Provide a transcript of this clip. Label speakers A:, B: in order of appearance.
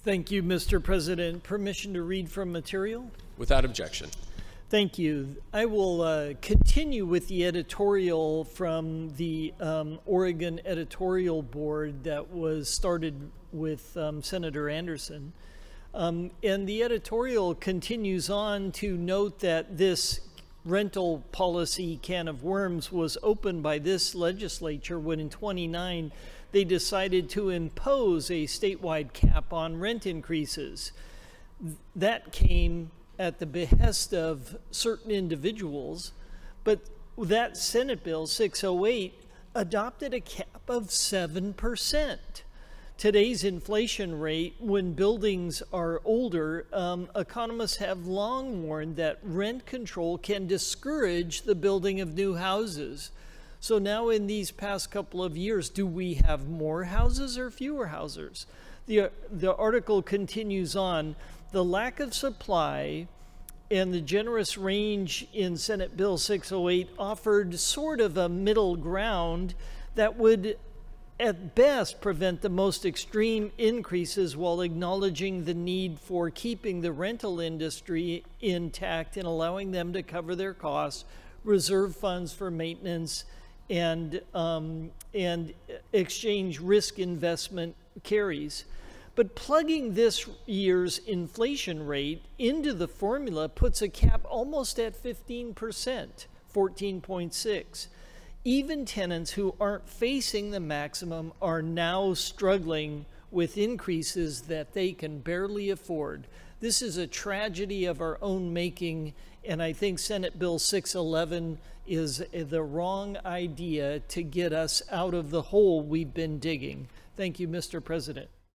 A: Thank you, Mr. President. Permission to read from material?
B: Without objection.
A: Thank you. I will continue with the editorial from the Oregon Editorial Board that was started with Senator Anderson. And the editorial continues on to note that this rental policy can of worms was opened by this legislature when in 2009 they decided to impose a statewide cap on rent increases. That came at the behest of certain individuals, but that Senate Bill 608 adopted a cap of 7%. Today's inflation rate, when buildings are older, economists have long warned that rent control can discourage the building of new houses. So now in these past couple of years, do we have more houses or fewer houses? The article continues on. The lack of supply and the generous range in Senate Bill 608 offered sort of a middle ground that would at best prevent the most extreme increases while acknowledging the need for keeping the rental industry intact and allowing them to cover their costs, reserve funds for maintenance, and exchange risk investment carries. But plugging this year's inflation rate into the formula puts a cap almost at 15%, 14.6. Even tenants who aren't facing the maximum are now struggling with increases that they can barely afford. This is a tragedy of our own making, and I think Senate Bill 611 is the wrong idea to get us out of the hole we've been digging. Thank you, Mr. President.